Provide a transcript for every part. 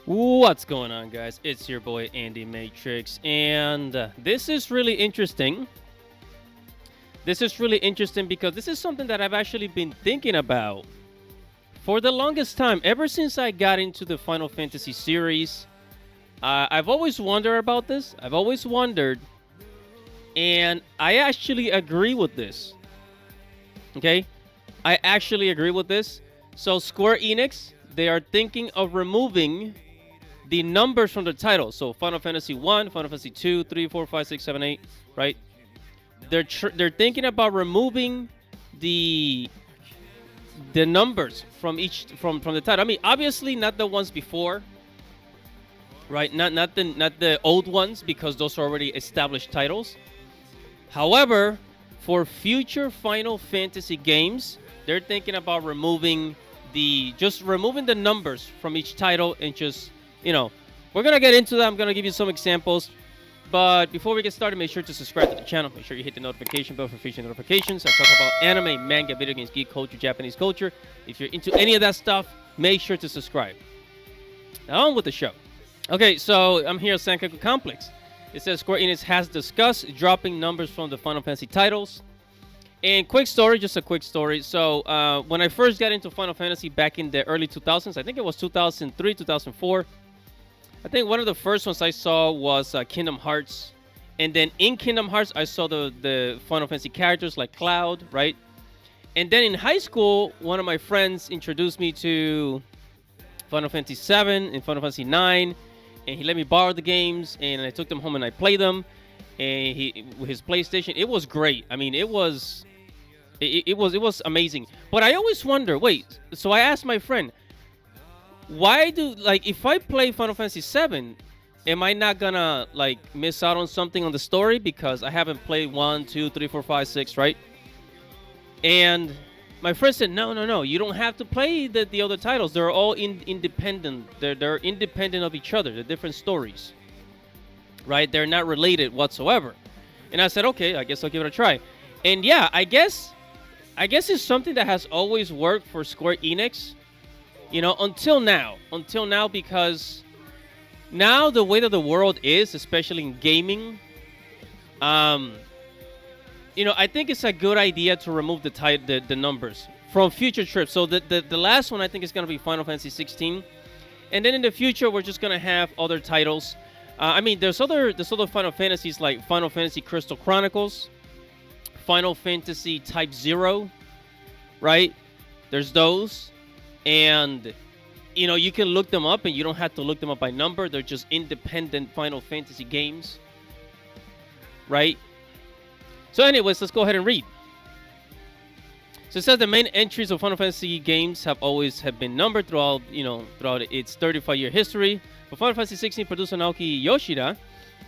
What's going on, guys? It's your boy Andy Matrix, and this is really interesting. This is really interesting because this is something that I've actually been thinking about for the longest time. Ever since I got into the Final Fantasy series, I've always wondered about this. I've always wondered, and I actually agree with this. Okay, I actually agree with this. So Square Enix, they are thinking of removing the numbers from the title. So Final Fantasy 1, Final Fantasy 2, 3, 4, 5, 6, 7, 8, right? They're thinking about removing the numbers from each from the title. I mean, obviously not the ones before, right? Not the old ones, because those are already established titles. However, for future Final Fantasy games, they're thinking about removing the numbers from each title, and just, we're going to get into that. I'm going to give you some examples. But before we get started, make sure to subscribe to the channel. Make sure you hit the notification bell for future notifications. I talk about anime, manga, video games, geek culture, Japanese culture. If you're into any of that stuff, make sure to subscribe. Now on with the show. Okay, so I'm here at Sankaku Complex. It says Square Enix has discussed dropping numbers from the Final Fantasy titles. And quick story, just a quick story. So when I first got into Final Fantasy back in the early 2000s, I think it was 2003, 2004. I think one of the first ones I saw was Kingdom Hearts. And then in Kingdom Hearts, I saw the Final Fantasy characters like Cloud, right? And then in high school, one of my friends introduced me to Final Fantasy 7 and Final Fantasy 9. And he let me borrow the games, and I took them home and I played them. And with his PlayStation, it was great. I mean, it was amazing. But I always wonder, wait, so I asked my friend, why if I play Final Fantasy 7, am I not gonna miss out on something on the story because I haven't played 1, 2, 3, 4, 5, 6, right? And my friend said, no, you don't have to play the other titles. They're all independent. They're independent of each other. They're different stories, right? They're not related whatsoever. And I said, okay, I guess I'll give it a try. And yeah, I guess it's something that has always worked for Square Enix, until now, because now the way that the world is, especially in gaming, I think it's a good idea to remove the numbers from future trips. So the last one I think is going to be Final Fantasy 16, and then in the future we're just going to have other titles. There's other Final Fantasies like Final Fantasy Crystal Chronicles, Final Fantasy Type 0, right? There's those. And, you can look them up, and you don't have to look them up by number. They're just independent Final Fantasy games, right? So anyways, let's go ahead and read. So it says the main entries of Final Fantasy games have been numbered throughout its 35-year history. But Final Fantasy 16 producer Naoki Yoshida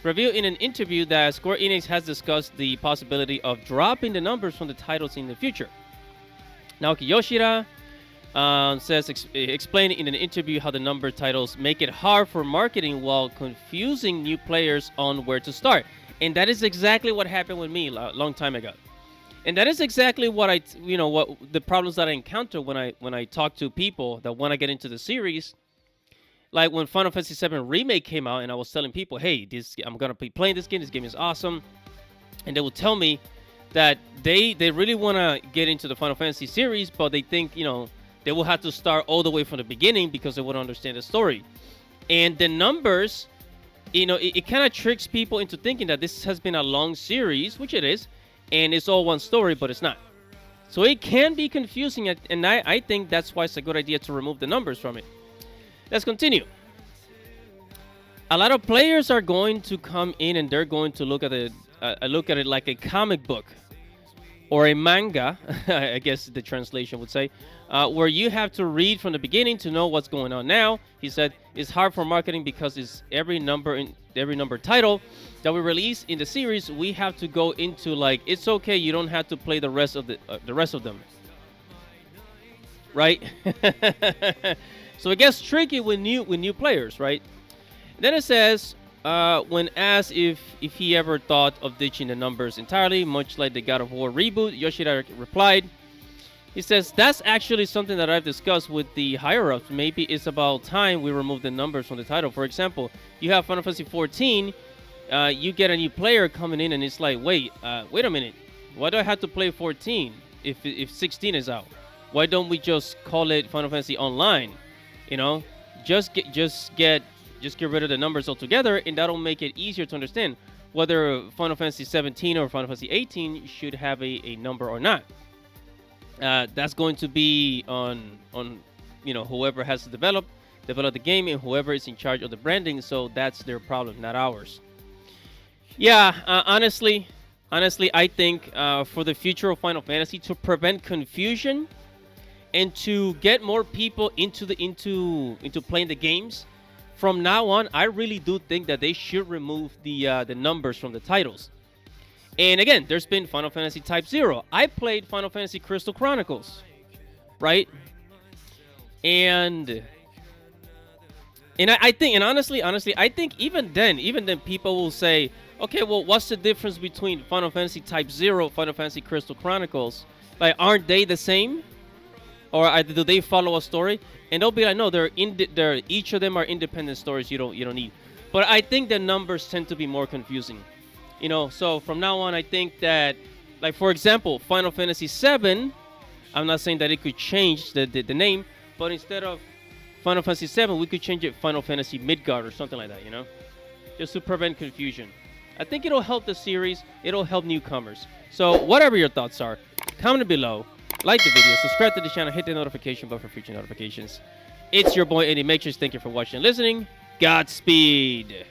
revealed in an interview that Square Enix has discussed the possibility of dropping the numbers from the titles in the future. Naoki Yoshida explained in an interview how the numbered titles make it hard for marketing while confusing new players on where to start. And that is exactly what happened with me a long time ago. And that is exactly what what the problems that I encounter when I talk to people that want to get into the series. Like when Final Fantasy 7 Remake came out, and I was telling people, hey, I'm going to be playing this game. This game is awesome. And they will tell me that they really want to get into the Final Fantasy series, but they think, they will have to start all the way from the beginning because they wouldn't understand the story. And the numbers, it kind of tricks people into thinking that this has been a long series, which it is, and it's all one story, but it's not. So it can be confusing, and I think that's why it's a good idea to remove the numbers from it. Let's continue. A lot of players are going to come in and they're going to look at it like a comic book or a manga, I guess the translation would say, where you have to read from the beginning to know what's going on now. He said it's hard for marketing because it's every number title that we release in the series, we have to go into it's okay, you don't have to play the rest of them, right? So it gets tricky with new players, right? Then it says, when asked if he ever thought of ditching the numbers entirely, much like the God of War reboot, Yoshida replied, He says, that's actually something that I've discussed with the higher-ups. Maybe it's about time we remove the numbers from the title. For example, you have Final Fantasy 14, you get a new player coming in, and it's like, wait a minute. Why do I have to play 14 if 16 is out? Why don't we just call it Final Fantasy Online? You know, just get rid of the numbers altogether, and that'll make it easier to understand whether Final Fantasy 17 or Final Fantasy 18 should have a number or not. That's going to be on whoever has to develop the game and whoever is in charge of the branding. So that's their problem, not ours. Yeah, honestly, I think for the future of Final Fantasy, to prevent confusion and to get more people into playing the games, from now on, I really do think that they should remove the numbers from the titles. And again, there's been Final Fantasy Type 0. I played Final Fantasy Crystal Chronicles, right? And I think, and honestly, I think even then people will say, okay, well, what's the difference between Final Fantasy Type 0, Final Fantasy Crystal Chronicles? Like, aren't they the same? Or do they follow a story? And they'll be like, no, each of them are independent stories. You don't need. But I think the numbers tend to be more confusing. So from now on, I think that, like, for example, Final Fantasy 7, I'm not saying that it could change the name, but instead of Final Fantasy 7, we could change it Final Fantasy Midgard or something like that, just to prevent confusion. I think it'll help the series. It'll help newcomers. So whatever your thoughts are, comment below, like the video, subscribe to the channel, hit the notification bell for future notifications. It's your boy, Eddie Matrix. Thank you for watching and listening. Godspeed.